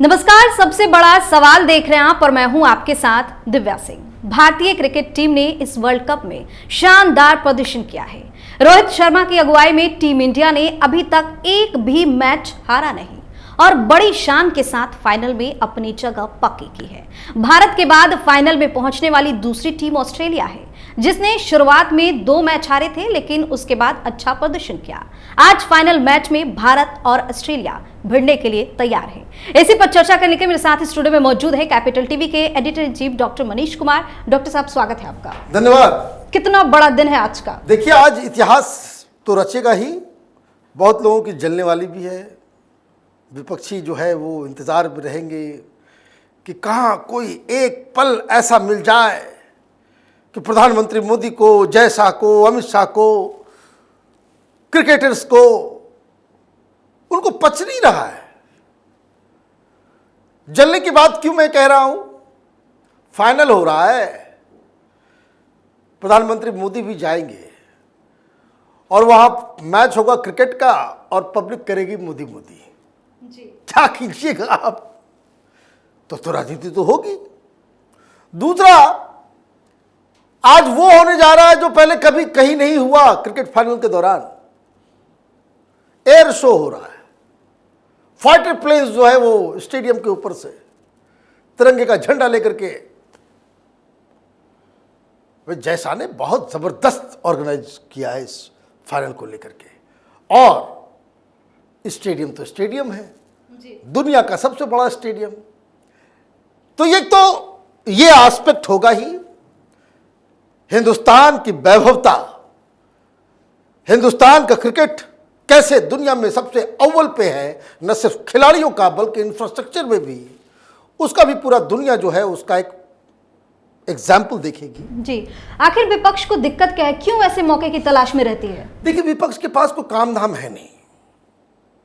नमस्कार। सबसे बड़ा सवाल देख रहे हैं आप और मैं हूं आपके साथ दिव्या सिंह। भारतीय क्रिकेट टीम ने इस वर्ल्ड कप में शानदार प्रदर्शन किया है। रोहित शर्मा की अगुवाई में टीम इंडिया ने अभी तक एक भी मैच हारा नहीं और बड़ी शान के साथ फाइनल में अपनी जगह पक्की की है। भारत के बाद फाइनल में पहुंचने वाली दूसरी टीम ऑस्ट्रेलिया है, जिसने शुरुआत में 2 मैच हारे थे लेकिन उसके बाद अच्छा प्रदर्शन किया। आज फाइनल मैच में भारत और ऑस्ट्रेलिया भिड़ने के लिए तैयार है। इसी पर चर्चा करने के मेरे साथ स्टूडियो में मौजूद है कैपिटल टीवी के editor in chief doctor Manish Kumar. Doctor साहब, स्वागत है आपका। धन्यवाद। कितना बड़ा दिन है आज का। देखिए, आज इतिहास तो रचेगा ही, बहुत लोगों की जलने वाली भी है। विपक्षी जो है वो इंतजार में रहेंगे कि कहाँ कोई एक पल ऐसा मिल जाए कि प्रधानमंत्री मोदी को, जय शाह को, अमित शाह को, क्रिकेटर्स को, उनको पच नहीं रहा है। जलने की बात क्यों मैं कह रहा हूं? फाइनल हो रहा है, प्रधानमंत्री मोदी भी जाएंगे और वहां मैच होगा क्रिकेट का और पब्लिक करेगी मोदी मोदी जी। क्या कीजिएगा आप? तो राजनीति तो होगी। दूसरा, आज वो होने जा रहा है जो पहले कभी कहीं नहीं हुआ। क्रिकेट फाइनल के दौरान एयर शो हो रहा है। फाइटर प्लेन्स जो है वो स्टेडियम के ऊपर से तिरंगे का झंडा लेकर के, वे जैसा ने बहुत जबरदस्त ऑर्गेनाइज किया है इस फाइनल को लेकर के। और स्टेडियम तो स्टेडियम है जी, दुनिया का सबसे बड़ा स्टेडियम। तो ये एस्पेक्ट होगा ही। हिंदुस्तान की वैभवता, हिंदुस्तान का क्रिकेट कैसे दुनिया में सबसे अव्वल पे है, न सिर्फ खिलाड़ियों का बल्कि इंफ्रास्ट्रक्चर में भी, उसका भी पूरा दुनिया जो है उसका एक एग्जाम्पल देखेगी जी। आखिर विपक्ष को दिक्कत क्या है, क्यों ऐसे मौके की तलाश में रहती है? देखिए, विपक्ष के पास कोई काम धाम है नहीं।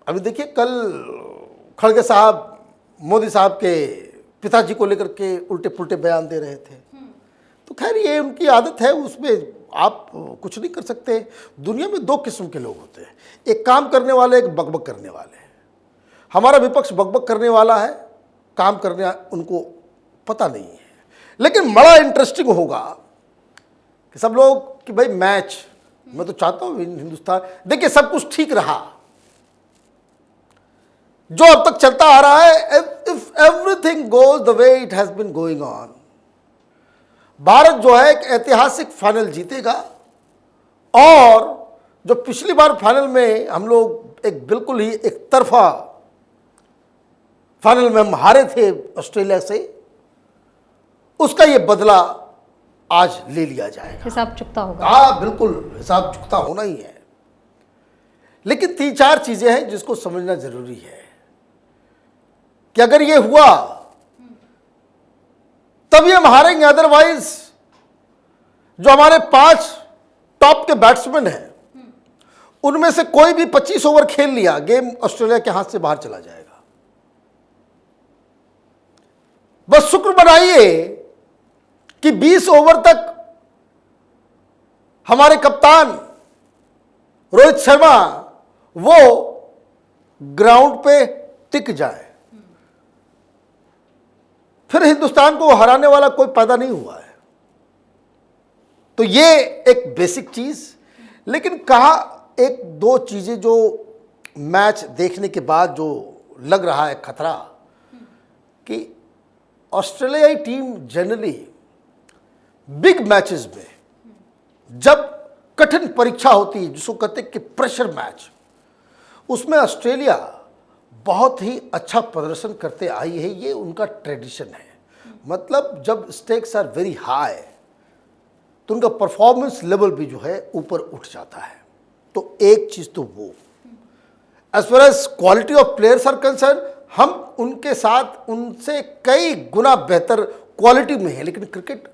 अभी देखिए, कल खड़गे साहब मोदी साहब के पिताजी को लेकर के उल्टे पुल्टे बयान दे रहे थे। तो खैर, ये उनकी आदत है, उसमें आप कुछ नहीं कर सकते। दुनिया में 2 किस्म के लोग होते हैं, एक काम करने वाले, एक बकबक करने वाले। हमारा विपक्ष बकबक करने वाला है, काम करने उनको पता नहीं है। लेकिन बड़ा इंटरेस्टिंग होगा कि सब लोग कि भाई मैच, मैं तो चाहता हूं हिंदुस्तान, देखिए सब कुछ ठीक रहा जो अब तक चलता आ रहा है। If everything goes the way it has been going on, Bharat जो है एक ऐतिहासिक फाइनल जीतेगा। और जो पिछली बार फाइनल में हम लोग एक बिल्कुल ही एक तरफा फाइनल में हम हारे थे ऑस्ट्रेलिया से, उसका ये बदला आज ले लिया जाएगा। हिसाब चुकता होगा। हाँ, बिल्कुल हिसाब चुकता होना ही है। लेकिन 3-4 चीजें हैं जिसको समझना जरूरी है कि अगर ये हुआ तभी हम हारेंगे। अदरवाइज जो हमारे 5 टॉप के बैट्समैन हैं, उनमें से कोई भी 25 ओवर खेल लिया, गेम ऑस्ट्रेलिया के हाथ से बाहर चला जाएगा। बस शुक्र बनाइए कि 20 ओवर तक हमारे कप्तान रोहित शर्मा वो ग्राउंड पे टिक जाए, फिर हिंदुस्तान को हराने वाला कोई पैदा नहीं हुआ है। तो ये एक बेसिक चीज। लेकिन कहा 1-2 चीजें जो मैच देखने के बाद जो लग रहा है खतरा, कि ऑस्ट्रेलियाई टीम जनरली बिग मैचेस में, जब कठिन परीक्षा होती है जिसको कहते हैं कि प्रेशर मैच, उसमें ऑस्ट्रेलिया बहुत ही अच्छा प्रदर्शन करते आई है। ये उनका ट्रेडिशन है। मतलब जब स्टेक्स आर वेरी हाई तो उनका परफॉर्मेंस लेवल भी जो है ऊपर उठ जाता है। तो एक चीज तो वो, as far as quality of players are concern, हम उनके साथ उनसे कई गुना बेहतर क्वालिटी में है। लेकिन क्रिकेट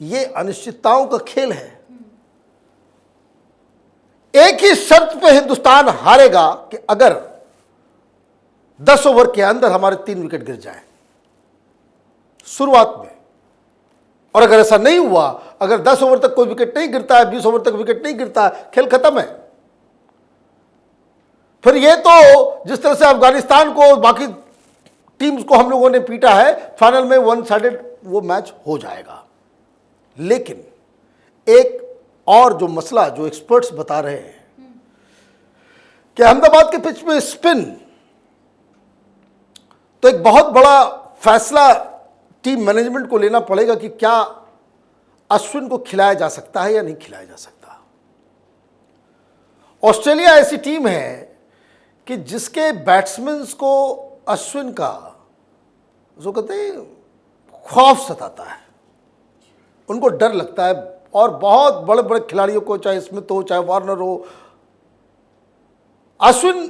ये अनिश्चितताओं का खेल है। एक ही शर्त पे हिंदुस्तान हारेगा कि अगर 10 ओवर के अंदर हमारे 3 विकेट गिर जाए शुरुआत में, और अगर ऐसा नहीं हुआ, अगर 10 ओवर तक कोई विकेट नहीं गिरता है, 20 ओवर तक विकेट नहीं गिरता है, खेल खत्म है। फिर ये तो जिस तरह से अफगानिस्तान को बाकी टीम्स को हम लोगों ने पीटा है, फाइनल में वन साइडेड वो मैच हो जाएगा। लेकिन एक और जो मसला जो एक्सपर्ट्स बता रहे हैं कि अहमदाबाद के पिच में स्पिन, तो एक बहुत बड़ा फैसला टीम मैनेजमेंट को लेना पड़ेगा कि क्या अश्विन को खिलाया जा सकता है या नहीं खिलाया जा सकता। ऑस्ट्रेलिया ऐसी टीम है कि जिसके बैट्समैन को अश्विन का जो कहते हैं खौफ सताता है, उनको डर लगता है। और बहुत बड़े बड़े खिलाड़ियों को, चाहे स्मिथ हो चाहे वार्नर हो, अश्विन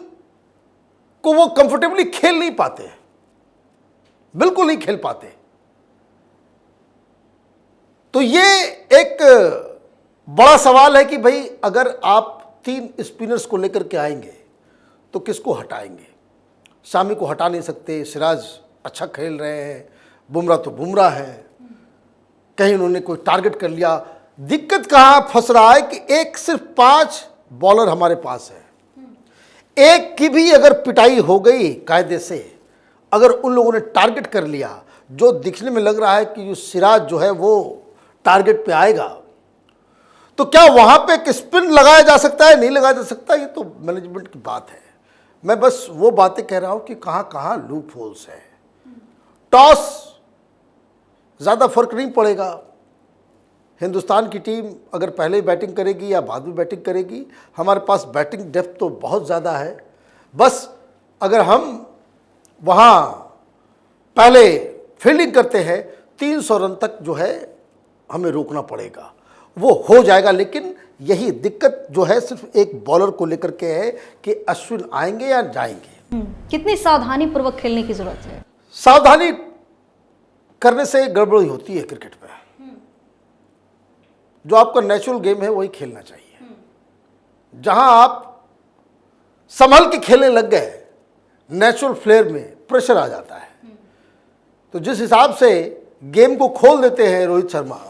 को वो कंफर्टेबली खेल नहीं पाते, बिल्कुल नहीं खेल पाते। तो ये एक बड़ा सवाल है कि भाई अगर आप 3 स्पिनर्स को लेकर के आएंगे तो किसको हटाएंगे। शामी को हटा नहीं सकते, सिराज अच्छा खेल रहे हैं, बुमराह तो बुमराह है, कहीं उन्होंने कोई टारगेट कर लिया। दिक्कत कहाँ फंस रहा है कि एक सिर्फ 5 बॉलर हमारे पास है, एक की भी अगर पिटाई हो गई कायदे से, अगर उन लोगों ने टारगेट कर लिया, जो दिखने में लग रहा है कि सिराज जो है वो टारगेट पे आएगा, तो क्या वहां पे एक स्पिन लगाया जा सकता है, नहीं लगाया जा सकता, ये तो मैनेजमेंट की बात है। मैं बस वो बातें कह रहा हूं कि कहां कहां लूप होल्स है। टॉस ज्यादा फर्क नहीं पड़ेगा, हिंदुस्तान की टीम अगर पहले ही बैटिंग करेगी या बाद में बैटिंग करेगी, हमारे पास बैटिंग डेप्थ तो बहुत ज़्यादा है। बस अगर हम वहाँ पहले फील्डिंग करते हैं, 300 रन तक जो है हमें रोकना पड़ेगा, वो हो जाएगा। लेकिन यही दिक्कत जो है सिर्फ एक बॉलर को लेकर के है कि अश्विन आएंगे या जाएंगे। कितनी सावधानी पूर्वक खेलने की जरूरत है? सावधानी करने से गड़बड़ी होती है क्रिकेट में। जो आपका नेचुरल गेम है वही खेलना चाहिए। जहां आप संभल के खेलने लग गए, नेचुरल फ्लेयर में प्रेशर आ जाता है। तो जिस हिसाब से गेम को खोल देते हैं रोहित शर्मा,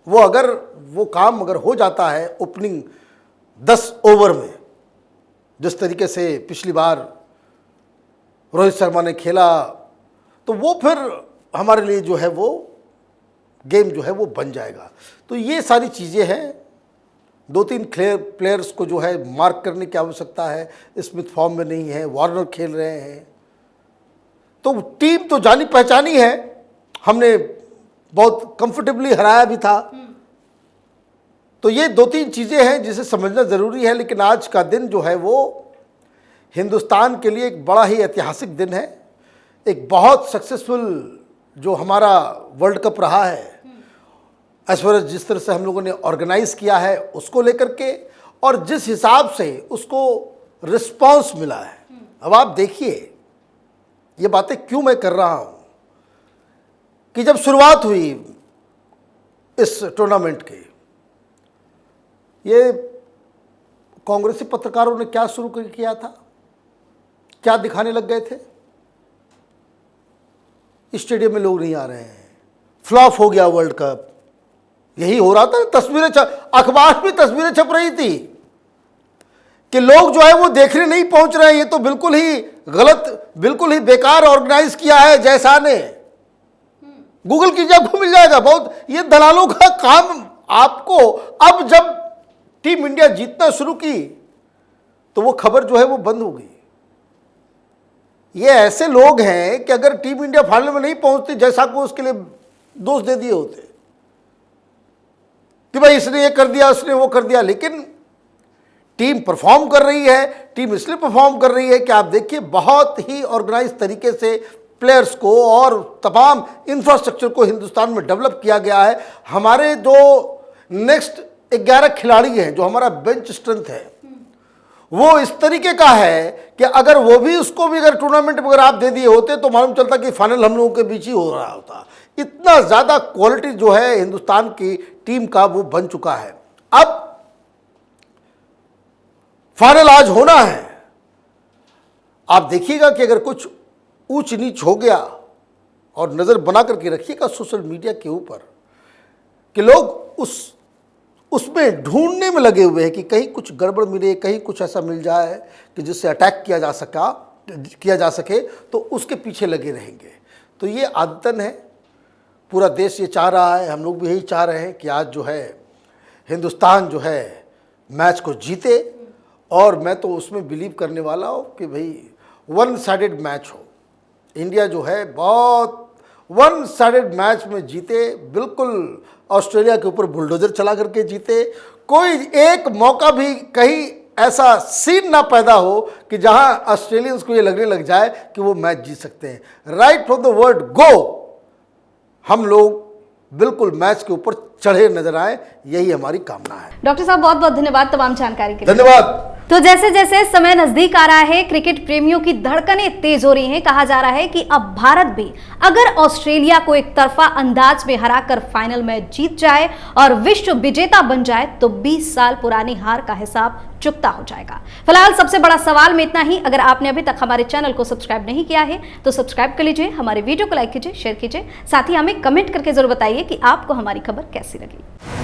वो अगर वो काम अगर हो जाता है ओपनिंग 10 ओवर में, जिस तरीके से पिछली बार रोहित शर्मा ने खेला, तो वो फिर हमारे लिए जो है वो गेम जो है वो बन जाएगा। तो ये सारी चीज़ें हैं। 2-3 प्लेयर्स को जो है मार्क करने की आवश्यकता है। स्मिथ फॉर्म में नहीं है, वार्नर खेल रहे हैं, तो टीम तो जानी पहचानी है, हमने बहुत कंफर्टेबली हराया भी था। तो ये 2-3 चीज़ें हैं जिसे समझना ज़रूरी है। लेकिन आज का दिन जो है वो हिंदुस्तान के लिए एक बड़ा ही ऐतिहासिक दिन है। एक बहुत सक्सेसफुल जो हमारा वर्ल्ड कप रहा है, एज फार एज जिस तरह से हम लोगों ने ऑर्गेनाइज किया है उसको लेकर के, और जिस हिसाब से उसको रिस्पांस मिला है। अब आप देखिए, ये बातें क्यों मैं कर रहा हूं कि जब शुरुआत हुई इस टूर्नामेंट की, ये कांग्रेसी पत्रकारों ने क्या शुरू किया था, क्या दिखाने लग गए थे, स्टेडियम में लोग नहीं आ रहे हैं, फ्लॉप हो गया वर्ल्ड कप, यही हो रहा था। तस्वीरें अखबार में तस्वीरें छप रही थी कि लोग जो है वो देखने नहीं पहुंच रहे हैं, ये तो बिल्कुल ही गलत, बिल्कुल ही बेकार ऑर्गेनाइज किया है जैसा ने। गूगल कीजिए, आपको मिल जाएगा। बहुत ये दलालों का काम। आपको अब जब टीम इंडिया जीतना शुरू की तो वो खबर जो है वो बंद हो गई। ये ऐसे लोग हैं कि अगर टीम इंडिया फाइनल में नहीं पहुंचती, जैसा को उसके लिए दोष दे दिए होते कि भाई इसने ये कर दिया, उसने वो कर दिया। लेकिन टीम परफॉर्म कर रही है। टीम इसलिए परफॉर्म कर रही है कि आप देखिए बहुत ही ऑर्गेनाइज तरीके से प्लेयर्स को और तमाम इंफ्रास्ट्रक्चर को हिंदुस्तान में डेवलप किया गया है। हमारे जो नेक्स्ट 11 खिलाड़ी हैं, जो हमारा बेंच स्ट्रेंथ है, वो इस तरीके का है कि अगर वो भी उसको भी अगर टूर्नामेंट में अगर आप दे दिए होते तो मालूम चलता कि फाइनल हम लोगों के बीच ही हो रहा होता। इतना ज़्यादा क्वालिटी जो है हिंदुस्तान की टीम का वो बन चुका है। अब फाइनल आज होना है। आप देखिएगा कि अगर कुछ ऊंच नीच हो गया, और नज़र बना करके रखिएगा सोशल मीडिया के ऊपर कि लोग उसमें ढूंढने में लगे हुए हैं कि कहीं कुछ गड़बड़ मिले, कहीं कुछ ऐसा मिल जाए कि जिससे अटैक किया जा सका, किया जा सके तो उसके पीछे लगे रहेंगे। तो ये आदतन है, पूरा देश ये चाह रहा है, हम लोग भी यही चाह रहे हैं कि आज जो है हिंदुस्तान जो है मैच को जीते। और मैं तो उसमें बिलीव करने वाला हूँ कि भाई वन साइडेड मैच हो, इंडिया जो है बहुत वन साइडेड मैच में जीते, बिल्कुल ऑस्ट्रेलिया के ऊपर बुलडोजर चला करके जीते। कोई एक मौका भी कहीं ऐसा सीन ना पैदा हो कि जहां ऑस्ट्रेलियंस को ये लगने लग जाए कि वो मैच जीत सकते हैं। Right from the word go हम लोग बिल्कुल मैच के ऊपर चढ़े नजर आए, यही हमारी कामना है। डॉक्टर साहब बहुत बहुत धन्यवाद तमाम जानकारी के लिए। धन्यवाद। तो जैसे जैसे समय नजदीक आ रहा है, क्रिकेट प्रेमियों की धड़कनें तेज हो रही हैं। कहा जा रहा है कि अब भारत भी अगर ऑस्ट्रेलिया को एक तरफा अंदाज में हराकर फाइनल में जीत जाए और विश्व विजेता बन जाए तो 20 साल पुरानी हार का हिसाब चुकता हो जाएगा। फिलहाल सबसे बड़ा सवाल में इतना ही। अगर आपने अभी तक हमारे चैनल को सब्सक्राइब नहीं किया है तो सब्सक्राइब कर लीजिए, हमारे वीडियो को लाइक कीजिए, शेयर कीजिए, साथ ही हमें कमेंट करके जरूर बताइए कि आपको हमारी खबर कैसी लगी।